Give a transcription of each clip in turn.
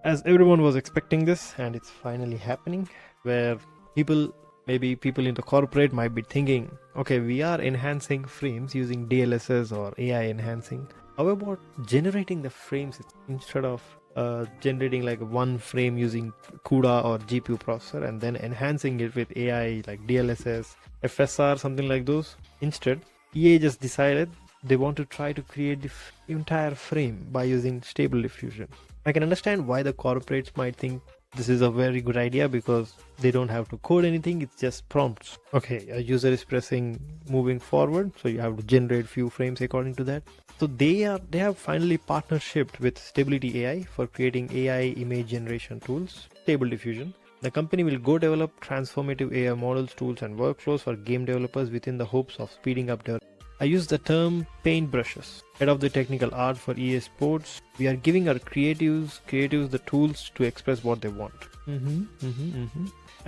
As everyone was expecting this, and it's finally happening, where maybe people in the corporate might be thinking, okay, we are enhancing frames using DLSS or AI enhancing. How about generating the frames instead of generating like one frame using CUDA or GPU processor and then enhancing it with AI like DLSS, FSR, something like those? Instead, EA just decided they want to try to create the entire frame by using stable diffusion. I can understand why the corporates might think this is a very good idea because they don't have to code anything, it's just prompts. Okay, a user is pressing moving forward, so you have to generate few frames according to that. So they have finally partnershiped with Stability AI for creating AI image generation tools, Stable Diffusion. The company will go develop transformative AI models, tools and workflows for game developers within the hopes of speeding up development. I use the term paintbrushes. Head of the technical art for EA Sports. We are giving our creatives the tools to express what they want. And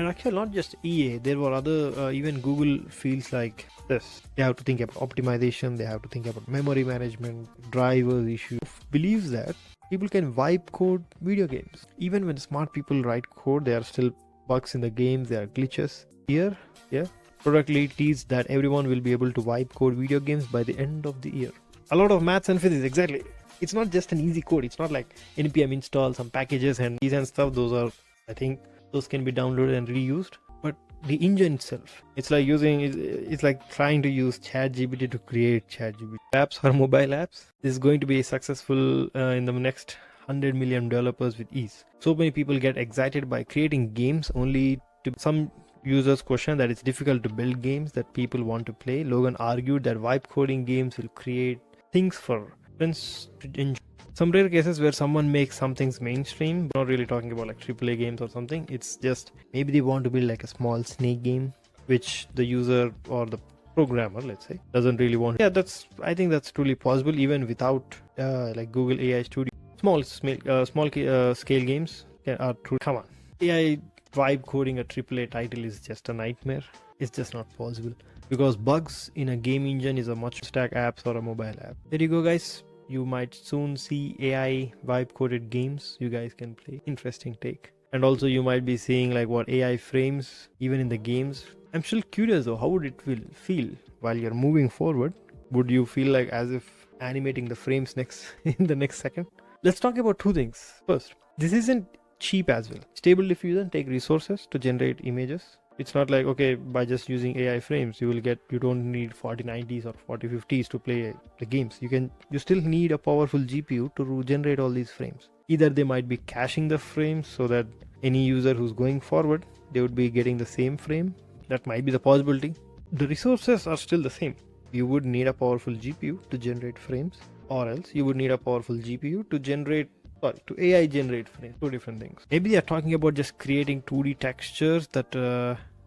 actually not just EA, there were other, even Google feels like this. They have to think about optimization, they have to think about memory management, drivers issues. Believes that people can wipe code video games. Even when smart people write code, there are still bugs in the games, there are glitches. Here, yeah. Product lead teased that everyone will be able to wipe code video games by the end of the year. A lot of maths and physics, exactly. It's not just an easy code. It's not like npm install some packages and these and stuff. Those are, I think, those can be downloaded and reused. But the engine itself, it's like trying to use ChatGPT to create ChatGPT apps or mobile apps. This is going to be successful in the next 100 million developers with ease. So many people get excited by creating games only to some users question that it's difficult to build games that people want to play. Logan argued that wipe coding games will create things for friends to enjoy. Some rare cases where someone makes something's mainstream, but not really talking about like AAA games or something. It's just maybe they want to build like a small snake game, which the user or the programmer, let's say, doesn't really want. Yeah, I think that's truly possible even without like Google AI Studio. Small scale games are true. Come on, AI vibe coding a AAA title is just a nightmare. It's just not possible because bugs in a game engine is a much stack apps or a mobile app. There you go, guys. You might soon see AI vibe coded games you guys can play. Interesting take. And also you might be seeing like what AI frames even in the games. I'm still curious though, how would it feel while you're moving forward? Would you feel like as if animating the frames in the next second? Let's talk about two things. First, this isn't cheap as well. Stable diffusion take resources to generate images. It's not like, okay, by just using AI frames you don't need 4090s or 4050s to play the games. You still need a powerful GPU to generate all these frames. Either they might be caching the frames so that any user who's going forward, they would be getting the same frame. That might be the possibility. The resources are still the same. You would need a powerful GPU to generate frames, or else you would need a powerful GPU to AI generate frames. Two different things. Maybe they are talking about just creating 2D textures that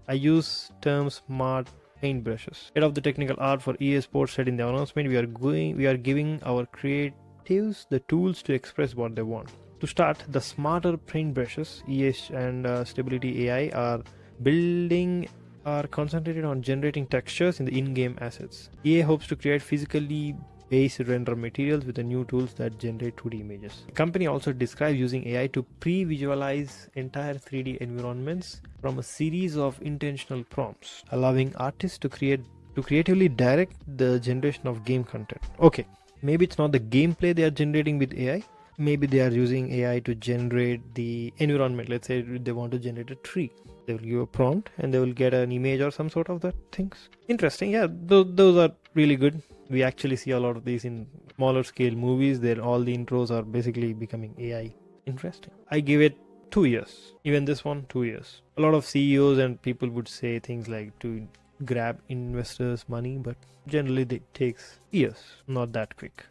I use term smart paintbrushes. Head of the technical art for EA Sports said in the announcement, we are giving our creatives the tools to express what they want. To start, the smarter paintbrushes EA and Stability AI are concentrated on generating textures in the in-game assets. EA hopes to create physically based render materials with the new tools that generate 2D images. The company also describes using AI to pre-visualize entire 3D environments from a series of intentional prompts, allowing artists to creatively direct the generation of game content. Okay, maybe it's not the gameplay they are generating with AI. Maybe they are using AI to generate the environment. Let's say they want to generate a tree. They will give a prompt and they will get an image or some sort of that things. Interesting. Yeah, those are really good. We actually see a lot of these in smaller scale movies. All the intros are basically becoming AI. Interesting. I give it 2 years. Even this one, 2 years. A lot of CEOs and people would say things like to grab investors' money, but generally it takes years, not that quick.